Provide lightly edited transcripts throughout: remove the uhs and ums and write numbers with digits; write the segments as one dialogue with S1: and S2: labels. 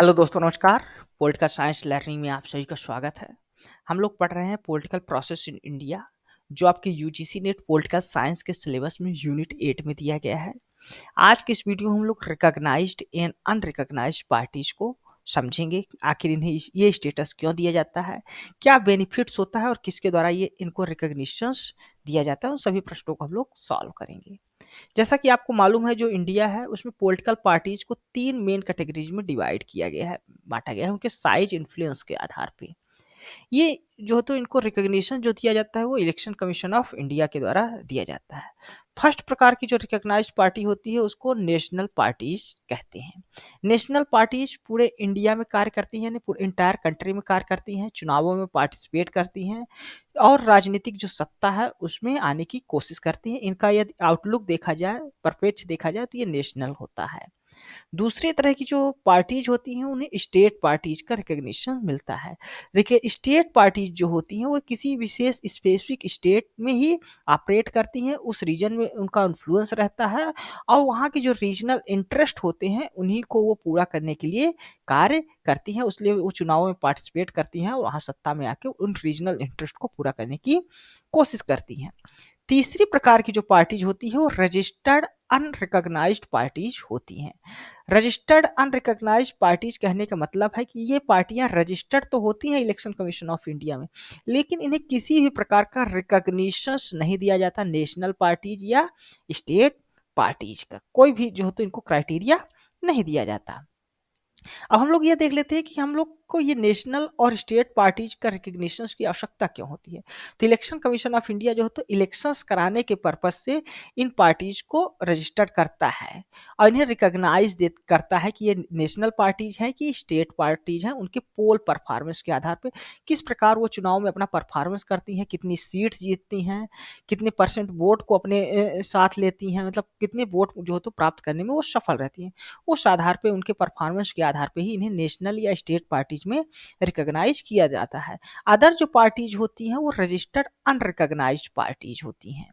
S1: Hello दोस्तों नमस्कार। Political science learning में आप सभी का स्वागत है। हम लोग पढ़ रहे हैं पॉलिटिकल प्रोसेस इन इंडिया, जो आपके यूजीसी नेट पॉलिटिकल साइंस के सिलेबस में यूनिट 8 में दिया गया है। आज के इस वीडियो में हम लोग रिकॉग्नाइज्ड एंड अनरिकॉग्नाइज्ड पार्टीज को समझेंगे। आखिर इन्हें ये स्टेटस क्यों दिया जाता है, क्या बेनिफिट्स होता है और किसके द्वारा ये इनको रिकॉग्निशंस दिया जाता है, उन सभी प्रश्नों को हम लोग सॉल्व करेंगे। जैसा कि आपको मालूम है, जो इंडिया है उसमें पॉलिटिकल पार्टीज को 3 मेन कैटेगरीज में डिवाइड किया गया है, बांटा गया है उनके साइज इन्फ्लुएंस के आधार पे। ये जो तो इनको रिकॉग्निशन जो दिया जाता है वो इलेक्शन कमीशन ऑफ इंडिया के द्वारा दिया जाता है। फर्स्ट प्रकार की जो रिकॉग्नाइज्ड पार्टी होती है उसको नेशनल पार्टीज कहते हैं। नेशनल पार्टीज पूरे इंडिया में कार्य करती हैं, यानी पूरे इंटायर कंट्री में कार्य करती हैं, चुनावों में पार्टिसिपेट करती हैं और राजनीतिक जो सत्ता है उसमें आने की कोशिश करती हैं। इनका यदि आउटलुक देखा जाए, परिप्रेक्ष्य देखा जाए, तो ये नेशनल होता है। दूसरी तरह की जो पार्टीज होती हैं उन्हें स्टेट पार्टीज का रिकग्निशन मिलता है। देखिए, स्टेट पार्टीज जो होती हैं वो किसी विशेष स्पेसिफिक स्टेट में ही ऑपरेट करती हैं, उस रीजन में उनका इन्फ्लुएंस रहता है और वहाँ के जो रीजनल इंटरेस्ट होते हैं उन्हीं को वो पूरा करने के लिए कार्य करती हैं, उसलिए वो चुनाव में पार्टिसिपेट करती हैं और वहाँ सत्ता में आके उन रीजनल इंटरेस्ट को पूरा करने की कोशिश करती हैं। तीसरी प्रकार की जो पार्टीज होती है वो रजिस्टर्ड अनरिकॉग्नाइज्ड पार्टीज होती हैं। रजिस्टर्ड अनरिकॉग्नाइज्ड पार्टीज कहने का मतलब है कि ये पार्टियां रजिस्टर्ड तो होती हैं इलेक्शन कमीशन ऑफ इंडिया में, लेकिन इन्हें किसी भी प्रकार का रिकॉग्निशन नहीं दिया जाता। नेशनल पार्टीज या स्टेट पार्टीज का कोई भी जो हो तो इनको क्राइटेरिया नहीं दिया जाता। अब हम लोग ये देख लेते हैं कि हम लोग को ये नेशनल और स्टेट पार्टीज का रिकग्निशन की आवश्यकता क्यों होती है। तो इलेक्शन कमीशन ऑफ इंडिया जो है तो इलेक्शंस कराने के पर्पज से इन पार्टीज को रजिस्टर्ड करता है और इन्हें रिकॉग्नाइज दे करता है कि ये नेशनल पार्टीज हैं कि स्टेट पार्टीज हैं। उनके पोल परफॉर्मेंस के आधार पर किस प्रकार वो चुनाव में अपना परफॉर्मेंस करती हैं, कितनी सीट्स जीतती हैं, कितने परसेंट वोट को अपने साथ लेती हैं, मतलब कितने वोट जो है तो प्राप्त करने में वो सफल रहती हैं। उस आधार पे उनके परफॉर्मेंस के आधार पे ही इन्हें नेशनल या स्टेट पार्टीज में रिकॉग्नाइज किया जाता है। अदर जो पार्टीज होती हैं वो रजिस्टर्ड अनरिकॉग्नाइज्ड पार्टीज होती हैं।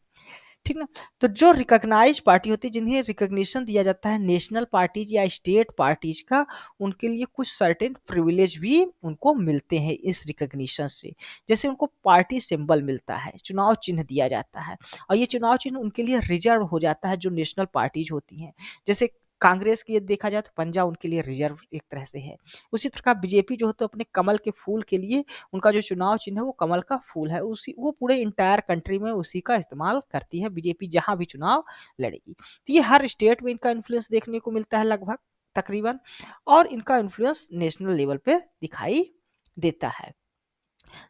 S1: ठीक ना। तो जो रिकॉग्नाइज पार्टी होती है जिन्हें रिकॉग्निशन दिया जाता है नेशनल पार्टीज या स्टेट पार्टीज का, उनके लिए कुछ सर्टेन प्रिविलेज भी उनको मिलते हैं इस रिकॉग्निशन से। जैसे उनको पार्टी सिंबल मिलता है, चुनाव चिन्ह दिया जाता है और ये चुनाव चिन्ह उनके लिए रिजर्व हो जाता है जो नेशनल पार्टीज होती हैं। जैसे कांग्रेस की यदि देखा जाए तो पंजा उनके लिए रिजर्व एक तरह से है। उसी प्रकार बीजेपी जो है तो अपने कमल के फूल के लिए उनका जो चुनाव चिन्ह है वो कमल का फूल है, उसी वो पूरे इंटायर कंट्री में उसी का इस्तेमाल करती है बीजेपी जहां भी चुनाव लड़ेगी। तो ये हर स्टेट में इनका इन्फ्लुएंस देखने को मिलता है लगभग तकरीबन, और इनका इन्फ्लुएंस नेशनल लेवल पे दिखाई देता है।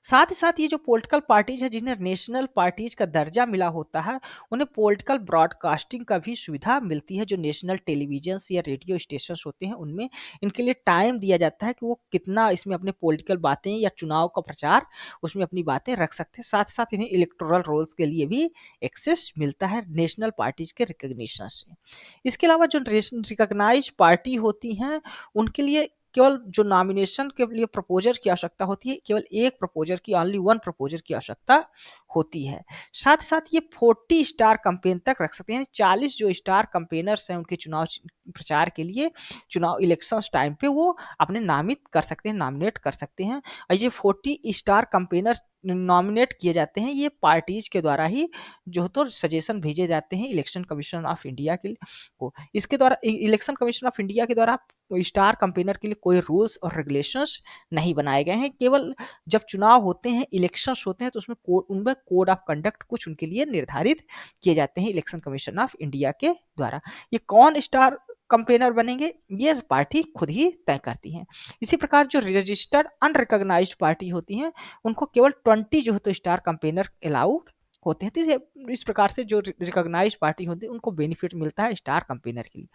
S1: साथ ही साथ ये जो पॉलिटिकल पार्टीज है जिन्हें नेशनल पार्टीज का दर्जा मिला होता है, उन्हें पॉलिटिकल ब्रॉडकास्टिंग का भी सुविधा मिलती है। जो नेशनल टेलीविजन या रेडियो स्टेशन होते हैं उनमें इनके लिए टाइम दिया जाता है कि वो कितना इसमें अपने पॉलिटिकल बातें या चुनाव का प्रचार उसमें अपनी बातें रख सकते हैं। साथ साथ इन्हें इलेक्टोरल रोल्स के लिए भी एक्सेस मिलता है नेशनल पार्टीज के रिकग्निशन से। इसके अलावा जो रिकग्नाइज पार्टी होती हैं उनके लिए केवल जो नॉमिनेशन के लिए प्रपोजर की आवश्यकता होती है, केवल एक प्रपोजर की, ओनली वन प्रपोजर की आवश्यकता होती है। साथ ही साथ ये 40 स्टार कैंपेन तक रख सकते हैं। 40 जो स्टार कैंपेनर्स हैं उनके चुनाव प्रचार के लिए चुनाव इलेक्शन टाइम पे वो अपने नामित कर सकते हैं, नॉमिनेट कर सकते हैं। और ये 40 स्टार कैंपेनर नॉमिनेट किए जाते हैं, ये पार्टीज के द्वारा ही जो है तो सजेशन भेजे जाते हैं इलेक्शन कमीशन ऑफ इंडिया के लिए को। इसके द्वारा इलेक्शन कमीशन ऑफ इंडिया के द्वारा स्टार कैंपेनर के लिए कोई रूल्स और रेगुलेशंस नहीं बनाए गए हैं। केवल जब चुनाव होते हैं, इलेक्शंस होते हैं, तो उसमें उनमें कोड ऑफ कंडक्ट कुछ उनके लिए निर्धारित किए जाते हैं इलेक्शन कमीशन ऑफ इंडिया के द्वारा। ये कौन स्टार कंपेनर बनेंगे ये पार्टी खुद ही तय करती हैं। इसी प्रकार जो रजिस्टर्ड अनरिकॉग्नाइज्ड पार्टी होती हैं उनको केवल 20 जो है तो स्टार कंपेनर अलाउड होते हैं। तो इस प्रकार से जो रिकॉग्नाइज्ड पार्टी होती है उनको बेनिफिट मिलता है स्टार कंपेनर के लिए।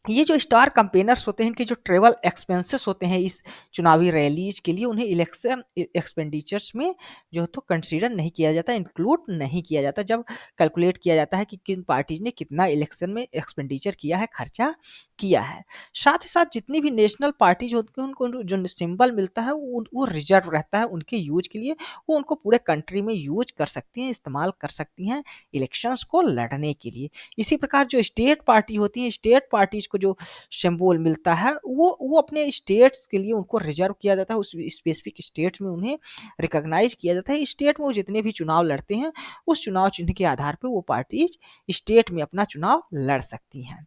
S1: ये जो स्टार कैंपेनर्स होते हैं इनके जो ट्रेवल एक्सपेंसेस होते हैं इस चुनावी रैलीज के लिए, उन्हें इलेक्शन एक्सपेंडिचर्स में जो है तो कंसीडर नहीं किया जाता, इंक्लूड नहीं किया जाता जब कैलकुलेट किया जाता है कि किन पार्टीज ने कितना इलेक्शन में एक्सपेंडिचर किया है, खर्चा किया है। साथ ही साथ जितनी भी नेशनल पार्टीज होती हैं उनको जो सिंबल मिलता है वो रिजर्व रहता है उनके यूज के लिए। वो उनको पूरे कंट्री में यूज कर सकती हैं, इस्तेमाल कर सकती हैं इलेक्शंस को लड़ने के लिए। इसी प्रकार जो स्टेट पार्टी होती है, स्टेट पार्टीज को जो सिंबल मिलता है वो अपने स्टेट्स के लिए उनको रिजर्व किया जाता है, उस स्पेसिफिक स्टेट्स में उन्हें रिकॉग्नाइज किया जाता है। स्टेट में वो जितने भी चुनाव लड़ते हैं उस चुनाव चिन्ह के आधार पर वो पार्टीज स्टेट में अपना चुनाव लड़ सकती हैं।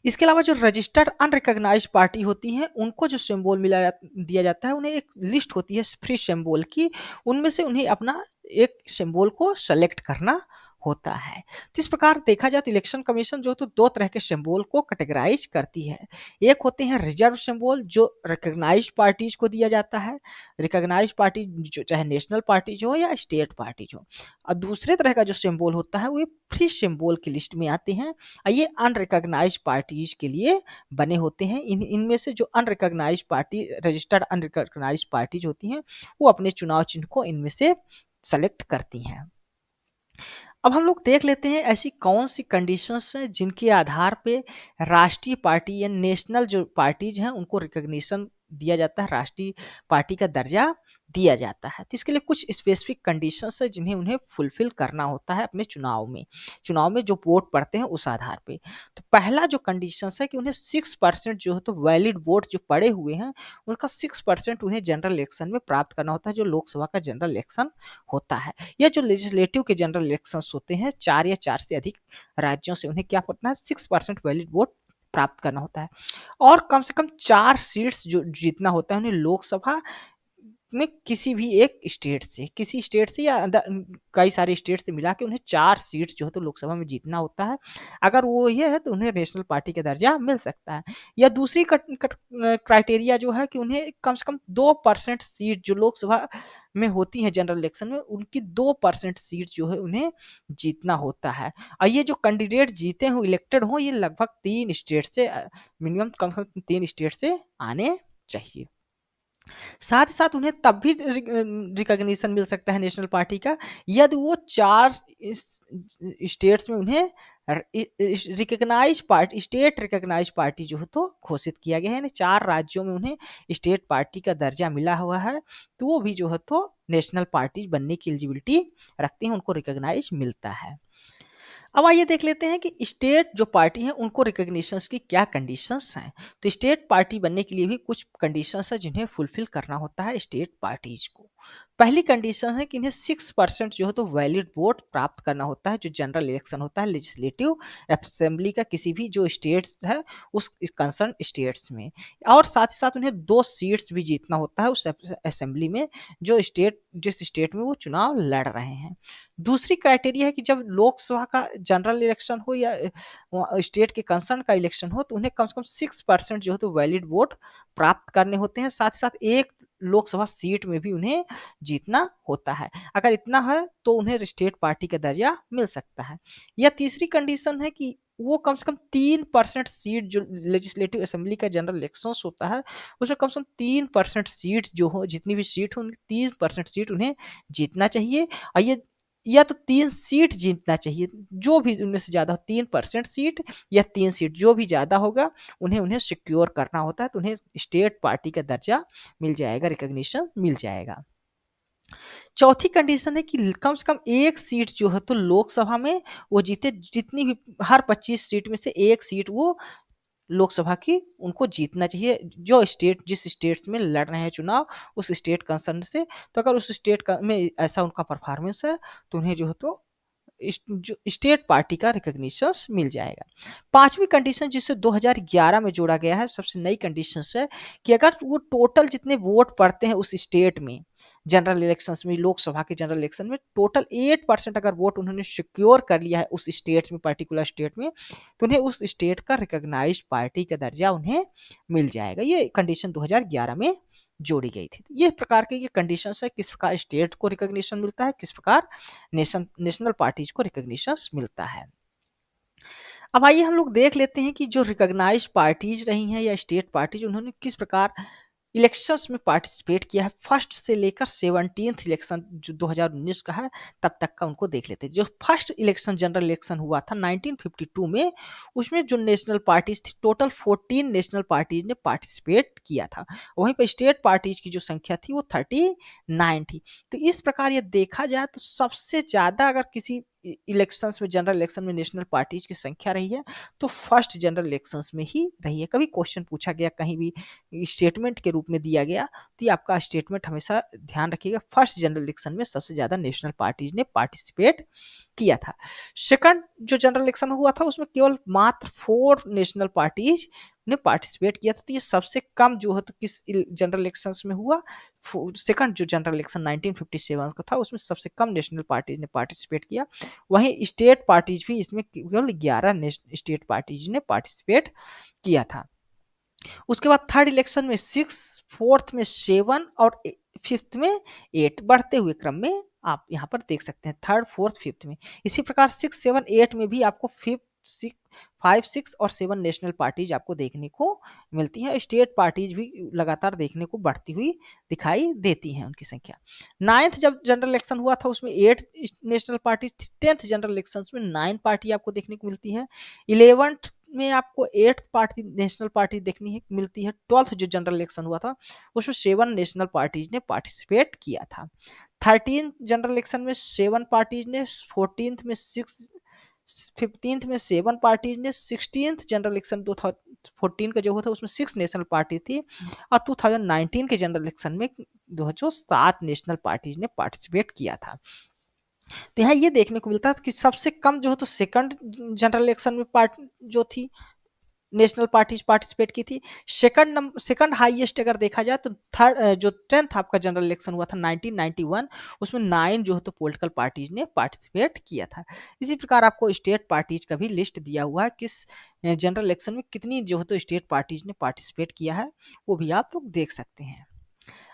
S1: इसके अलावा जो रजिस्टर्ड अनरिकॉग्नाइज्ड पार्टी होती हैं उनको जो सिंबल दिया जाता है, उन्हें एक लिस्ट होती है फ्री सिंबल की, उनमें से उन्हें अपना एक सिंबल को सेलेक्ट करना होता है। तो इस प्रकार देखा जाए तो इलेक्शन कमीशन जो तो दो तरह के सिंबल को कैटेगराइज करती है। एक होते हैं रिजर्व सिंबल जो रिकॉग्नाइज्ड पार्टीज को दिया जाता है, रिकॉग्नाइज्ड पार्टी जो चाहे नेशनल पार्टीज हो या स्टेट पार्टीज हो, और दूसरे तरह का जो सिंबल होता है वो फ्री सिंबल की लिस्ट में आते हैं, और ये अनरिकॉग्नाइज्ड पार्टीज के लिए बने होते हैं। इनमें से जो unrecognised party registered unrecognised parties होती हैं वो अपने चुनाव चिन्ह को इनमें से सेलेक्ट करती हैं। अब हम लोग देख लेते हैं ऐसी कौन सी कंडीशंस हैं जिनके आधार पे राष्ट्रीय पार्टी या नेशनल जो पार्टीज हैं उनको रिकॉग्निशन दिया जाता है, राष्ट्रीय पार्टी का दर्जा दिया जाता है। तो इसके लिए कुछ स्पेसिफिक कंडीशंस है जिन्हें उन्हें फुलफिल करना होता है अपने चुनाव में जो वोट पड़ते हैं उस आधार पे। तो पहला जो कंडीशंस है कि उन्हें 6% जो है तो वैलिड वोट जो पड़े हुए हैं उनका 6% उन्हें जनरल इलेक्शन में प्राप्त करना होता है, जो लोकसभा का जनरल इलेक्शन होता है। या जो लेजिस्लेटिव के जनरल इलेक्शंस होते हैं 4 या 4 से अधिक राज्यों से उन्हें क्या करना है 6% वैलिड वोट प्राप्त करना होता है, और कम से कम 4 सीट्स जो जीतना होता है उन्हें लोकसभा में किसी स्टेट से या कई सारे स्टेट से मिला के उन्हें 4 सीट्स जो है तो लोकसभा में जीतना होता है। अगर वो ये है तो उन्हें नेशनल पार्टी का दर्जा मिल सकता है। या दूसरी क्राइटेरिया जो है कि उन्हें कम से कम 2% सीट जो लोकसभा में होती है जनरल इलेक्शन में उनकी 2% सीट जो है उन्हें जीतना होता है। और ये जो कैंडिडेट जीते हों इलेक्टेड हों ये लगभग 3 स्टेट से मिनिमम कम से कम 3 स्टेट से आने चाहिए। साथ ही साथ उन्हें तब भी रिकॉग्निशन मिल सकता है नेशनल पार्टी का यदि वो 4 स्टेट्स में उन्हें स्टेट रिकॉग्नाइज पार्टी जो है तो घोषित किया गया है, यानी 4 राज्यों में उन्हें स्टेट पार्टी का दर्जा मिला हुआ है, तो वो भी जो है तो नेशनल पार्टी बनने की एलिजिबिलिटी रखती हैं, उनको रिकॉग्नाइज मिलता है। अब आइए देख लेते हैं कि स्टेट जो पार्टी है उनको रिकॉग्निशंस की क्या कंडीशंस हैं। तो स्टेट पार्टी बनने के लिए भी कुछ कंडीशंस है जिन्हें फुलफिल करना होता है स्टेट पार्टीज को। पहली कंडीशन है कि इन्हें 6% जो है तो वैलिड वोट प्राप्त करना होता है, जो जनरल इलेक्शन होता है लेजिस्लेटिव असेंबली का किसी भी जो स्टेट्स है उस कंसर्न स्टेट्स में, और साथ ही साथ उन्हें 2 सीट्स भी जीतना होता है उस असेंबली में जिस स्टेट में वो चुनाव लड़ रहे हैं। दूसरी क्राइटेरिया है कि जब लोकसभा का जनरल इलेक्शन हो या स्टेट के कंसर्न का इलेक्शन हो तो उन्हें कम से कम 6% जो है तो वैलिड वोट प्राप्त करने होते हैं, साथ ही साथ एक लोकसभा सीट में भी उन्हें जीतना होता है। अगर इतना है तो उन्हें स्टेट पार्टी का दर्जा मिल सकता है। या तीसरी कंडीशन है कि वो कम से कम 3% सीट जो लेजिस्लेटिव असेंबली का जनरल इलेक्शंस होता है उसमें कम से कम 3% सीट जो हो जितनी भी सीट हो 3% सीट उन्हें जीतना चाहिए, और ये या तो 3 सीट जीतना चाहिए, जो भी उनमें से ज़्यादा 3% सीट या 3 सीट जो भी ज़्यादा होगा उन्हें सिक्योर करना होता है, तो उन्हें स्टेट पार्टी का दर्जा मिल जाएगा, रिकॉग्निशन मिल जाएगा। चौथी कंडीशन है कि कम से कम 1 सीट जो है तो लोकसभा में वो जीते, जितनी भी हर 25 सीट में से 1 सीट वो लोकसभा की उनको जीतना चाहिए, जो स्टेट जिस स्टेट्स में लड़ रहे हैं चुनाव उस स्टेट कंसर्न से। तो अगर उस स्टेट का में ऐसा उनका परफॉर्मेंस है तो उन्हें जो है तो जो स्टेट पार्टी का रिकॉग्निशन मिल जाएगा। पांचवी कंडीशन जिसे 2011 में जोड़ा गया है, सबसे नई कंडीशन है कि अगर वो टोटल जितने वोट पड़ते हैं उस स्टेट में जनरल इलेक्शंस में, लोकसभा के जनरल इलेक्शन में टोटल 8% अगर वोट उन्होंने सिक्योर कर लिया है उस स्टेट में, पर्टिकुलर स्टेट में, तो उन्हें उस स्टेट का रिकॉग्नाइज्ड पार्टी का दर्जा उन्हें मिल जाएगा। ये कंडीशन 2011 में जोड़ी गई थी। ये प्रकार के ये कंडीशंस है किस प्रकार स्टेट को रिकॉग्निशन मिलता है, किस प्रकार नेशनल पार्टीज को रिकॉग्निशन मिलता है। अब आइए हम लोग देख लेते हैं कि जो रिकॉग्नाइज्ड पार्टीज रही हैं या स्टेट पार्टीज उन्होंने किस प्रकार इलेक्शंस में पार्टिसिपेट किया है। फर्स्ट से लेकर 17th इलेक्शन जो 2019 का है तब तक का उनको देख लेते हैं। जो फर्स्ट इलेक्शन जनरल इलेक्शन हुआ था 1952 में, उसमें जो नेशनल पार्टीज थी टोटल 14 नेशनल पार्टीज ने पार्टिसिपेट किया था, वहीं पर स्टेट पार्टीज की जो संख्या थी वो 39 थी। तो इस प्रकार ये देखा जाए तो सबसे ज़्यादा अगर किसी इलेक्शंस में, जनरल इलेक्शन में नेशनल पार्टीज की संख्या रही है, तो फर्स्ट जनरल इलेक्शंस में ही रही है। कभी क्वेश्चन पूछा गया कहीं भी स्टेटमेंट के रूप में दिया गया, तो ये आपका स्टेटमेंट हमेशा ध्यान रखिएगा, फर्स्ट जनरल इलेक्शन में सबसे ज़्यादा नेशनल पार्टीज ने पार्टिसिपेट किया था। सेकंड जो जनरल इलेक्शन हुआ था उसमें केवल मात्र 4 नेशनल पार्टीज ने पार्टिसिपेट किया था, तो ये सबसे कम जो है तो किस जनरल इलेक्शंस में हुआ, सेकंड जो जनरल इलेक्शन 1957 का था उसमें सबसे कम नेशनल पार्टीज ने पार्टिसिपेट किया। वहीं स्टेट पार्टीज भी इसमें केवल 11 स्टेट पार्टीज ने पार्टिसिपेट किया था। उसके बाद थर्ड इलेक्शन में 6, फोर्थ में 7 और फिफ्थ में 8 बढ़ते हुए क्रम में आप यहाँ पर देख सकते हैं, थर्ड, फोर्थ, फिफ्थ में। इसी प्रकार 6, 7, 8 में भी आपको 5, 6 और 7 नेशनल पार्टीज आपको देखने को मिलती हैं। स्टेट पार्टीज भी लगातार देखने को बढ़ती हुई दिखाई देती हैं उनकी संख्या। 9th जब जनरल इलेक्शन हुआ था उसमें 8 नेशनल पार्टीज थी। 10th जनरल इलेक्शन में 9 पार्टी आपको देखने को मिलती है। 11th में आपको 8 पार्टी नेशनल पार्टी देखनी है मिलती है। 12th जो जनरल इलेक्शन हुआ था उसमें 7 नेशनल पार्टीज ने पार्टिसिपेट किया था। 13th जनरल इलेक्शन में 7 पार्टीज ने, 14th में 6, 15th में 7 पार्टीज ने, 16th जनरल इलेक्शन 2014 का जो हुआ था उसमें 6 नेशनल पार्टी थी, और 2019 के जनरल इलेक्शन में 7 नेशनल पार्टीज ने पार्टिसिपेट किया था। तो यहाँ ये देखने को मिलता है कि सबसे कम जो है तो सेकंड जनरल इलेक्शन में पार्ट जो थी नेशनल पार्टीज पार्टिसिपेट की थी। सेकंड हाईएस्ट अगर देखा जाए तो थर्ड जो 10th आपका जनरल इलेक्शन हुआ था 1991, उसमें 9 जो है तो पॉलिटिकल पार्टीज ने पार्टिसिपेट किया था। इसी प्रकार आपको स्टेट पार्टीज का भी लिस्ट दिया हुआ है, किस जनरल इलेक्शन में कितनी जो है तो स्टेट पार्टीज ने पार्टिसिपेट किया है, वो भी आप लोग देख सकते हैं।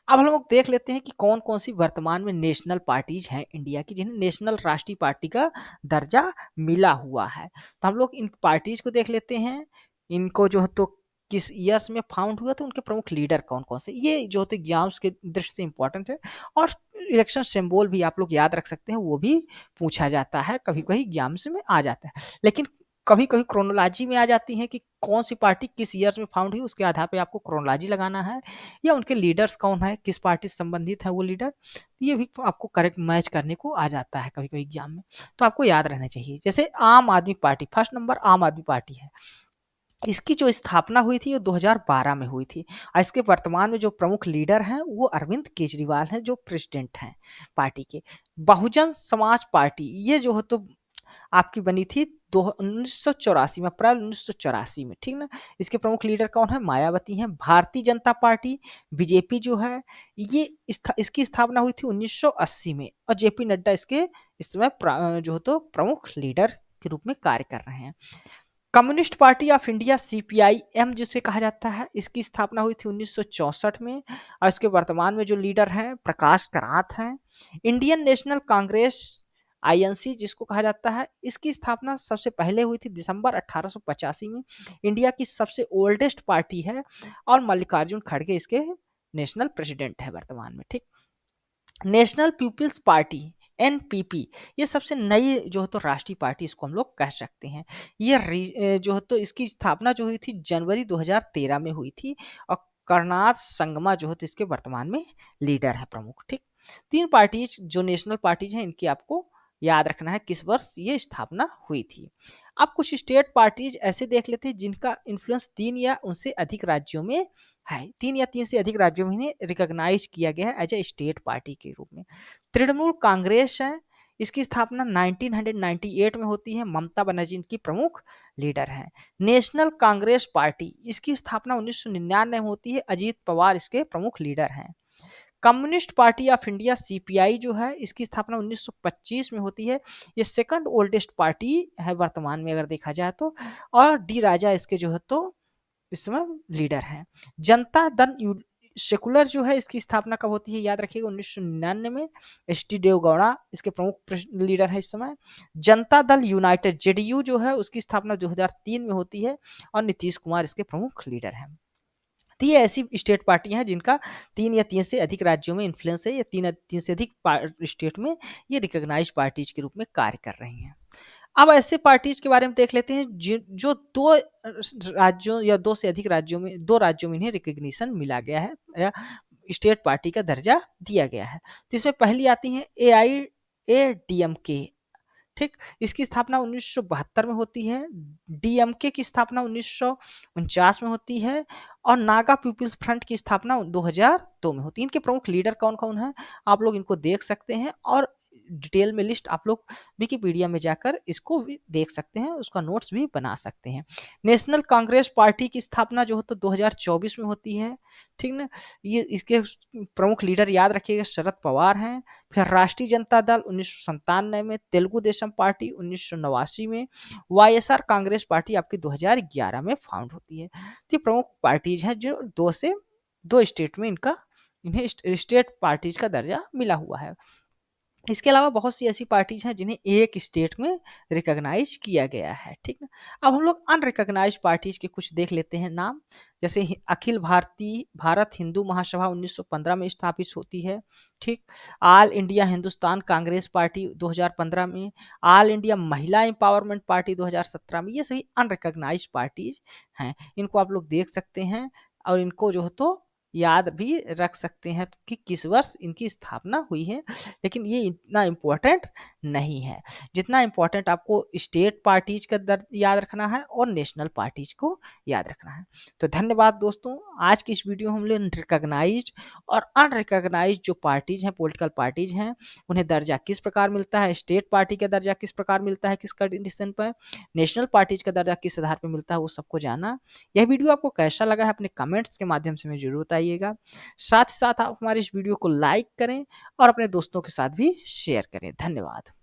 S1: अब हम लोग देख लेते हैं कि कौन कौन सी वर्तमान में नेशनल पार्टीज हैं इंडिया की, जिन्हें नेशनल राष्ट्रीय पार्टी का दर्जा मिला हुआ है। तो हम लोग इन पार्टीज को देख लेते हैं, इनको जो है तो किस ईयर्स में फाउंड हुआ, तो उनके प्रमुख लीडर कौन कौन से, ये जो है तो एग्जाम्स के दृष्टि से इंपॉर्टेंट है। और इलेक्शन सिंबल भी आप लोग याद रख सकते हैं, वो भी पूछा जाता है, कभी कभी एग्जाम्स में आ जाता है। लेकिन कभी कभी क्रोनोलॉजी में आ जाती है कि कौन सी पार्टी किस ईयर्स में फाउंड हुई, उसके आधार पे आपको क्रोनोलॉजी लगाना है, या उनके लीडर्स कौन है, किस पार्टी से संबंधित है वो लीडर, ये भी आपको करेक्ट मैच करने को आ जाता है कभी कभी एग्जाम में, तो आपको याद रहना चाहिए। जैसे आम आदमी पार्टी, फर्स्ट नंबर आम आदमी पार्टी है, इसकी जो स्थापना हुई थी वो 2012 में हुई थी, और इसके वर्तमान में जो प्रमुख लीडर हैं वो अरविंद केजरीवाल हैं, जो प्रेसिडेंट हैं पार्टी के। बहुजन समाज पार्टी, ये जो है तो आपकी बनी थी 1984 में, अप्रैल 1984 में, ठीक ना। इसके प्रमुख लीडर कौन है, मायावती हैं। भारतीय जनता पार्टी, बीजेपी जो है, ये इसकी स्थापना हुई थी 1980 में, और जेपी नड्डा इसके इस समय जो है तो प्रमुख लीडर के रूप में कार्य कर रहे हैं। Communist party of India, CPI-M जिसे कहा जाता है, इसकी स्थापना हुई थी 1964 में, और इसके वर्तमान में जो लीडर हैं प्रकाश करात हैं। इंडियन नेशनल कांग्रेस, आईएनसी जिसको कहा जाता है, इसकी स्थापना सबसे पहले हुई थी दिसंबर 1885 में, इंडिया की सबसे ओल्डेस्ट पार्टी है, और मल्लिकार्जुन खड़गे इसके नेशनल प्रेसिडेंट है वर्तमान में, ठीक। नेशनल पीपल्स पार्टी, एनपीपी, ये सबसे नई जो है तो राष्ट्रीय पार्टी इसको हम लोग कह सकते हैं। ये जो है तो इसकी स्थापना जो हुई थी जनवरी 2013 में हुई थी, और करनाथ संगमा जो है तो इसके वर्तमान में लीडर है प्रमुख, ठीक। 3 पार्टीज जो नेशनल पार्टीज हैं, इनकी आपको याद रखना है किस वर्ष ये स्थापना हुई थी। अब कुछ स्टेट पार्टीज ऐसे देख लेते हैं जिनका इन्फ्लुएंस 3 या उनसे अधिक राज्यों में है, 3 या 3 से अधिक राज्यों में इन्हें रिकॉग्नाइज किया गया है एज ए स्टेट पार्टी के रूप में। तृणमूल कांग्रेस है, इसकी स्थापना 1998 में होती है, ममता बनर्जी इनकी प्रमुख लीडर है। नेशनल कांग्रेस पार्टी, इसकी स्थापना 1999 में होती है, अजीत पवार इसके प्रमुख लीडर हैं। Communist party of India, CPI जो है, इसकी स्थापना 1925 में होती है, ये सेकंड ओल्डेस्ट पार्टी है वर्तमान में अगर देखा जाए तो, और डी राजा इसके जो है तो इस समय लीडर हैं। जनता दल सेकुलर जो है, इसकी स्थापना कब होती है याद रखिएगा, 1999 में, एस टी देवगौड़ा इसके प्रमुख लीडर है इस समय। जनता दल यूनाइटेड, जेडीयू जो है, उसकी स्थापना 2003 में होती है, और नीतीश कुमार इसके प्रमुख लीडर हैं। तो ये ऐसी स्टेट पार्टियां हैं जिनका 3 या 3 से अधिक राज्यों में इन्फ्लुएंस है, या 3 से अधिक स्टेट में ये रिकॉग्नाइज्ड पार्टीज के रूप में कार्य कर रही हैं। अब ऐसे पार्टीज के बारे में देख लेते हैं जो 2 राज्यों या 2 से अधिक राज्यों में, 2 राज्यों में इन्हें रिकॉग्निशन मिला गया है, या स्टेट पार्टी का दर्जा दिया गया है। तो इसमें पहली आती है एआईएडीएमके, ठीक, इसकी स्थापना 1972 में होती है। डीएमके की स्थापना 1949 में होती है और नागा पीपल्स फ्रंट की स्थापना 2002 में होती है। इनके प्रमुख लीडर कौन-कौन हैं? आप लोग इनको देख सकते हैं और डिटेल में लिस्ट आप लोग विकिपीडिया में जाकर इसको भी देख सकते हैं, उसका नोट्स भी बना सकते हैं। नेशनल कांग्रेस पार्टी की स्थापना जो है तो 2024 में होती है, ठीक ना? ये इसके प्रमुख लीडर याद रखिएगा शरद पवार हैं। फिर राष्ट्रीय जनता दल 1997 में, तेलुगु देशम पार्टी 1989 में, वाईएसआर कांग्रेस पार्टी आपकी 2011 में फाउंड होती है। तो ये प्रमुख पार्टीज हैं जो दो स्टेट में इन्हें स्टेट पार्टीज का दर्जा मिला हुआ है। इसके अलावा बहुत सी ऐसी पार्टीज हैं जिन्हें एक स्टेट में रिकॉग्नाइज किया गया है, ठीक ना? अब हम लोग अनरिकॉग्नाइज पार्टीज के कुछ देख लेते हैं नाम। जैसे अखिल भारतीय भारत हिंदू महासभा 1915 में स्थापित होती है, ठीक। All India Hindustan Congress party 2015 में, ऑल इंडिया महिला एम्पावरमेंट पार्टी 2017 में। ये सभी अनरिकॉग्नाइज पार्टीज हैं, इनको आप लोग देख सकते हैं और इनको जो है तो याद भी रख सकते हैं कि किस वर्ष इनकी स्थापना हुई है, लेकिन ये इतना इम्पोर्टेंट नहीं है जितना इम्पोर्टेंट आपको स्टेट पार्टीज का दर याद रखना है और नेशनल पार्टीज को याद रखना है। तो धन्यवाद दोस्तों, आज की इस वीडियो में हमने रिकॉग्नाइज्ड और अनरिकॉग्नाइज्ड जो पार्टीज हैं, पॉलिटिकल पार्टीज हैं, उन्हें दर्जा किस प्रकार मिलता है, स्टेट पार्टी का दर्जा किस प्रकार मिलता है, किस कंडीशन पर, नेशनल पार्टीज का दर्जा किस आधार पर मिलता है, वो सबको जाना। यह वीडियो आपको कैसा लगा है अपने कमेंट्स के माध्यम से हमें जरूर बताइएगा। साथ ही साथ आप हमारे इस वीडियो को लाइक करें और अपने दोस्तों के साथ भी शेयर करें। धन्यवाद।